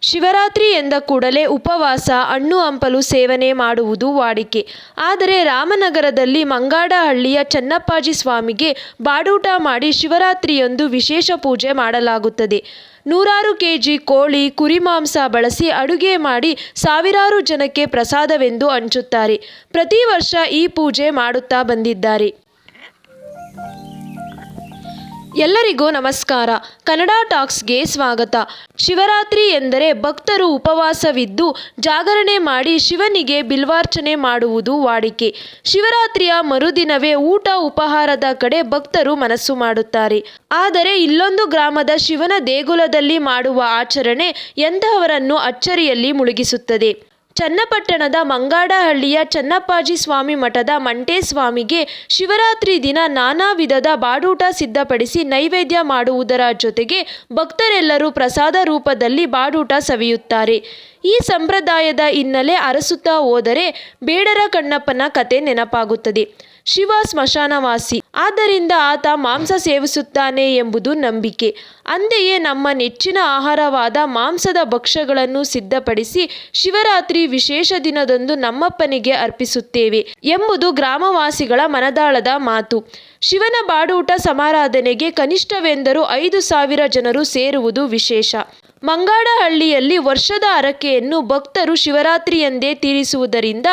ಶಿವರಾತ್ರಿ ಎಂದ ಕೂಡಲೇ ಉಪವಾಸ, ಹಣ್ಣು ಹಂಪಲು ಸೇವನೆ ಮಾಡುವುದು ವಾಡಿಕೆ. ಆದರೆ ರಾಮನಗರದಲ್ಲಿ ಮಂಗಾಡಹಳ್ಳಿಯ ಚನ್ನಪ್ಪಾಜಿ ಸ್ವಾಮಿಗೆ ಬಾಡೂಟ ಮಾಡಿ ಶಿವರಾತ್ರಿಯಂದು ವಿಶೇಷ ಪೂಜೆ ಮಾಡಲಾಗುತ್ತದೆ. ನೂರಾರು ಕೆಜಿ ಕೋಳಿ, ಕುರಿ ಮಾಂಸ ಬಳಸಿ ಅಡುಗೆ ಮಾಡಿ ಸಾವಿರಾರು ಜನಕ್ಕೆ ಪ್ರಸಾದವೆಂದು ಹಂಚುತ್ತಾರೆ. ಪ್ರತಿ ವರ್ಷ ಈ ಪೂಜೆ ಮಾಡುತ್ತಾ ಬಂದಿದ್ದಾರೆ. ಎಲ್ಲರಿಗೂ ನಮಸ್ಕಾರ. ಕನ್ನಡ ಟಾಕ್ಸ್ಗೆ ಸ್ವಾಗತ. ಶಿವರಾತ್ರಿ ಎಂದರೆ ಭಕ್ತರು ಉಪವಾಸವಿದ್ದು ಜಾಗರಣೆ ಮಾಡಿ ಶಿವನಿಗೆ ಬಿಲ್ವಾರ್ಚನೆ ಮಾಡುವುದು ವಾಡಿಕೆ. ಶಿವರಾತ್ರಿಯ ಮರುದಿನವೇ ಊಟ ಉಪಹಾರದ ಕಡೆ ಭಕ್ತರು ಮನಸ್ಸು ಮಾಡುತ್ತಾರೆ. ಆದರೆ ಇಲ್ಲೊಂದು ಗ್ರಾಮದ ಶಿವನ ದೇಗುಲದಲ್ಲಿ ಮಾಡುವ ಆಚರಣೆ ಎಂತಹವರನ್ನು ಅಚ್ಚರಿಯಲ್ಲಿ ಮುಳುಗಿಸುತ್ತದೆ. ಚನ್ನಪಟ್ಟಣದ ಮಂಗಾಡಹಳ್ಳಿಯ ಚನ್ನಪ್ಪಾಜಿ ಸ್ವಾಮಿ ಮಠದ ಮಂಟೇಸ್ವಾಮಿಗೆ ಶಿವರಾತ್ರಿ ದಿನ ನಾನಾ ವಿಧದ ಬಾಡೂಟ ಸಿದ್ಧಪಡಿಸಿ ನೈವೇದ್ಯ ಮಾಡುವುದರ ಜೊತೆಗೆ ಭಕ್ತರೆಲ್ಲರೂ ಪ್ರಸಾದ ರೂಪದಲ್ಲಿ ಬಾಡೂಟ ಸವಿಯುತ್ತಾರೆ. ಈ ಸಂಪ್ರದಾಯದ ಹಿನ್ನೆಲೆ ಅರಸುತ್ತಾ ಹೋದರೆ ಬೇಡರ ಕಣ್ಣಪ್ಪನ ಕತೆ ನೆನಪಾಗುತ್ತದೆ. ಶಿವ ಸ್ಮಶಾನವಾಸಿ, ಆದ್ದರಿಂದ ಆತ ಮಾಂಸ ಸೇವಿಸುತ್ತಾನೆ ಎಂಬುದು ನಂಬಿಕೆ. ಅಂತೆಯೇ ನಮ್ಮ ನೆಚ್ಚಿನ ಆಹಾರವಾದ ಮಾಂಸದ ಭಕ್ಷ್ಯಗಳನ್ನು ಸಿದ್ಧಪಡಿಸಿ ಶಿವರಾತ್ರಿ ವಿಶೇಷ ದಿನದಂದು ನಮ್ಮಪ್ಪನಿಗೆ ಅರ್ಪಿಸುತ್ತೇವೆ ಎಂಬುದು ಗ್ರಾಮವಾಸಿಗಳ ಮನದಾಳದ ಮಾತು. ಶಿವನ ಬಾಡೂಟ ಸಮಾರಾಧನೆಗೆ ಕನಿಷ್ಠವೆಂದರೂ 5,000 ಜನರು ಸೇರುವುದು ವಿಶೇಷ. ಮಂಗಾಡಹಳ್ಳಿಯಲ್ಲಿ ವರ್ಷದ ಹರಕೆಯನ್ನು ಭಕ್ತರು ಶಿವರಾತ್ರಿಯಂದೇ ತೀರಿಸುವುದರಿಂದ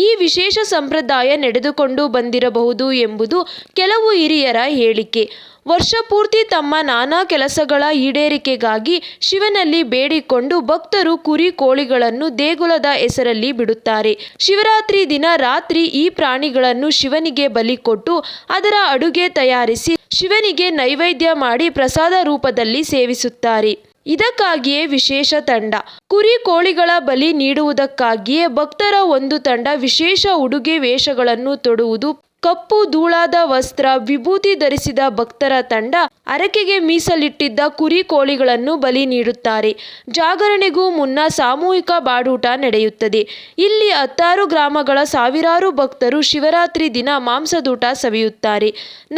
ಈ ವಿಶೇಷ ಸಂಪ್ರದಾಯ ನಡೆದುಕೊಂಡು ಬಂದಿರಬಹುದು ಎಂಬುದು ಕೆಲವು ಹಿರಿಯರ ಹೇಳಿಕೆ. ವರ್ಷಪೂರ್ತಿ ತಮ್ಮ ನಾನಾ ಕೆಲಸಗಳ ಈಡೇರಿಕೆಗಾಗಿ ಶಿವನಲ್ಲಿ ಬೇಡಿಕೊಂಡು ಭಕ್ತರು ಕುರಿ ಕೋಳಿಗಳನ್ನು ದೇಗುಲದ ಹೆಸರಲ್ಲಿ ಬಿಡುತ್ತಾರೆ. ಶಿವರಾತ್ರಿ ದಿನ ರಾತ್ರಿ ಈ ಪ್ರಾಣಿಗಳನ್ನು ಶಿವನಿಗೆ ಬಲಿ ಕೊಟ್ಟು ಅದರ ಅಡುಗೆ ತಯಾರಿಸಿ ಶಿವನಿಗೆ ನೈವೇದ್ಯ ಮಾಡಿ ಪ್ರಸಾದ ರೂಪದಲ್ಲಿ ಸೇವಿಸುತ್ತಾರೆ. ಇದಕ್ಕಾಗಿಯೇ ವಿಶೇಷ ತಂಡ. ಕುರಿ ಕೋಳಿಗಳ ಬಲಿ ನೀಡುವುದಕ್ಕಾಗಿಯೇ ಭಕ್ತರ ಒಂದು ತಂಡ ವಿಶೇಷ ಉಡುಗೆ ವೇಷಗಳನ್ನು ತೊಡುವುದು. ಕಪ್ಪು ಧೂಳಾದ ವಸ್ತ್ರ, ವಿಭೂತಿ ಧರಿಸಿದ ಭಕ್ತರ ತಂಡ ಹರಕೆಗೆ ಮೀಸಲಿಟ್ಟಿದ್ದ ಕುರಿ ಕೋಳಿಗಳನ್ನು ಬಲಿ ನೀಡುತ್ತಾರೆ. ಜಾಗರಣೆಗೂ ಮುನ್ನ ಸಾಮೂಹಿಕ ಬಾಡೂಟ ನಡೆಯುತ್ತದೆ. ಇಲ್ಲಿ 10 ಗ್ರಾಮಗಳ ಸಾವಿರಾರು ಭಕ್ತರು ಶಿವರಾತ್ರಿ ದಿನ ಮಾಂಸದೂಟ ಸವಿಯುತ್ತಾರೆ.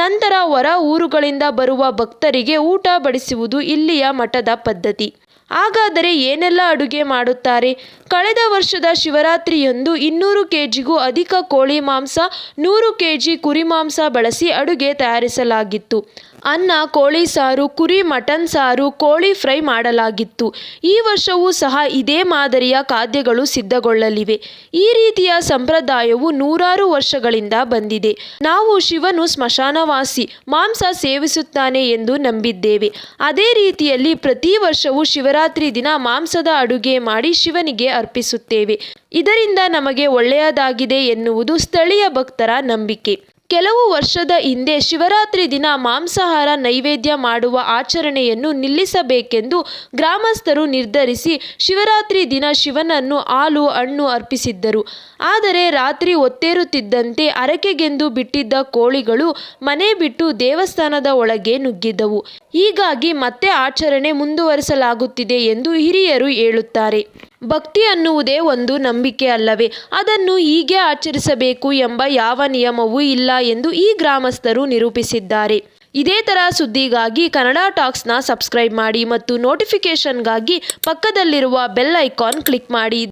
ನಂತರ ಹೊರ ಊರುಗಳಿಂದ ಬರುವ ಭಕ್ತರಿಗೆ ಊಟ ಬಡಿಸುವುದು ಇಲ್ಲಿಯ ಮಠದ ಪದ್ಧತಿ. ಹಾಗಾದರೆ ಏನೆಲ್ಲ ಅಡುಗೆ ಮಾಡುತ್ತಾರೆ? ಕಳೆದ ವರ್ಷದ ಶಿವರಾತ್ರಿಯಂದು 200 ಕೆಜಿಗೂ ಅಧಿಕ ಕೋಳಿ ಮಾಂಸ, 100 ಕೆಜಿ ಕುರಿ ಮಾಂಸ ಬಳಸಿ ಅಡುಗೆ ತಯಾರಿಸಲಾಗಿತ್ತು. ಅನ್ನ, ಕೋಳಿ ಸಾರು, ಕುರಿ ಮಟನ್ ಸಾರು, ಕೋಳಿ ಫ್ರೈ ಮಾಡಲಾಗಿತ್ತು. ಈ ವರ್ಷವೂ ಸಹ ಇದೇ ಮಾದರಿಯ ಖಾದ್ಯಗಳು ಸಿದ್ಧಗೊಳ್ಳಲಿವೆ. ಈ ರೀತಿಯ ಸಂಪ್ರದಾಯವು ನೂರಾರು ವರ್ಷಗಳಿಂದ ಬಂದಿದೆ. ನಾವು ಶಿವನು ಸ್ಮಶಾನವಾಸಿ, ಮಾಂಸ ಸೇವಿಸುತ್ತಾನೆ ಎಂದು ನಂಬಿದ್ದೇವೆ. ಅದೇ ರೀತಿಯಲ್ಲಿ ಪ್ರತಿ ವರ್ಷವೂ ಶಿವರಾತ್ರಿ ದಿನ ಮಾಂಸದ ಅಡುಗೆ ಮಾಡಿ ಶಿವನಿಗೆ ಅರ್ಪಿಸುತ್ತೇವೆ. ಇದರಿಂದ ನಮಗೆ ಒಳ್ಳೆಯದಾಗಿದೆ ಎನ್ನುವುದು ಸ್ಥಳೀಯ ಭಕ್ತರ ನಂಬಿಕೆ. ಕೆಲವು ವರ್ಷದ ಹಿಂದೆ ಶಿವರಾತ್ರಿ ದಿನ ಮಾಂಸಾಹಾರ ನೈವೇದ್ಯ ಮಾಡುವ ಆಚರಣೆಯನ್ನು ನಿಲ್ಲಿಸಬೇಕೆಂದು ಗ್ರಾಮಸ್ಥರು ನಿರ್ಧರಿಸಿ ಶಿವರಾತ್ರಿ ದಿನ ಶಿವನನ್ನು ಹಾಲು, ಹಣ್ಣು ಅರ್ಪಿಸಿದ್ದರು. ಆದರೆ ರಾತ್ರಿ ಹೊತ್ತೇರುತ್ತಿದ್ದಂತೆ ಹರಕೆಗೆಂದು ಬಿಟ್ಟಿದ್ದ ಕೋಳಿಗಳು ಮನೆ ಬಿಟ್ಟು ದೇವಸ್ಥಾನದ ಒಳಗೆ ನುಗ್ಗಿದ್ದವು. ಹೀಗಾಗಿ ಮತ್ತೆ ಆಚರಣೆ ಮುಂದುವರಿಸಲಾಗುತ್ತಿದೆ ಎಂದು ಹಿರಿಯರು ಹೇಳುತ್ತಾರೆ. ಭಕ್ತಿ ಅನ್ನುವುದೇ ಒಂದು ನಂಬಿಕೆ ಅಲ್ಲವೇ? ಅದನ್ನು ಹೀಗೆ ಆಚರಿಸಬೇಕು ಎಂಬ ಯಾವ ನಿಯಮವೂ ಇಲ್ಲ ಎಂದು ಈ ಗ್ರಾಮಸ್ಥರು ನಿರೂಪಿಸಿದ್ದಾರೆ. ಇದೇ ಥರ ಸುದ್ದಿಗಾಗಿ ಕನ್ನಡ ಟಾಕ್ಸ್ನ ಸಬ್ಸ್ಕ್ರೈಬ್ ಮಾಡಿ ಮತ್ತು ನೋಟಿಫಿಕೇಷನ್ಗಾಗಿ ಪಕ್ಕದಲ್ಲಿರುವ ಬೆಲ್ ಐಕಾನ್ ಕ್ಲಿಕ್ ಮಾಡಿ.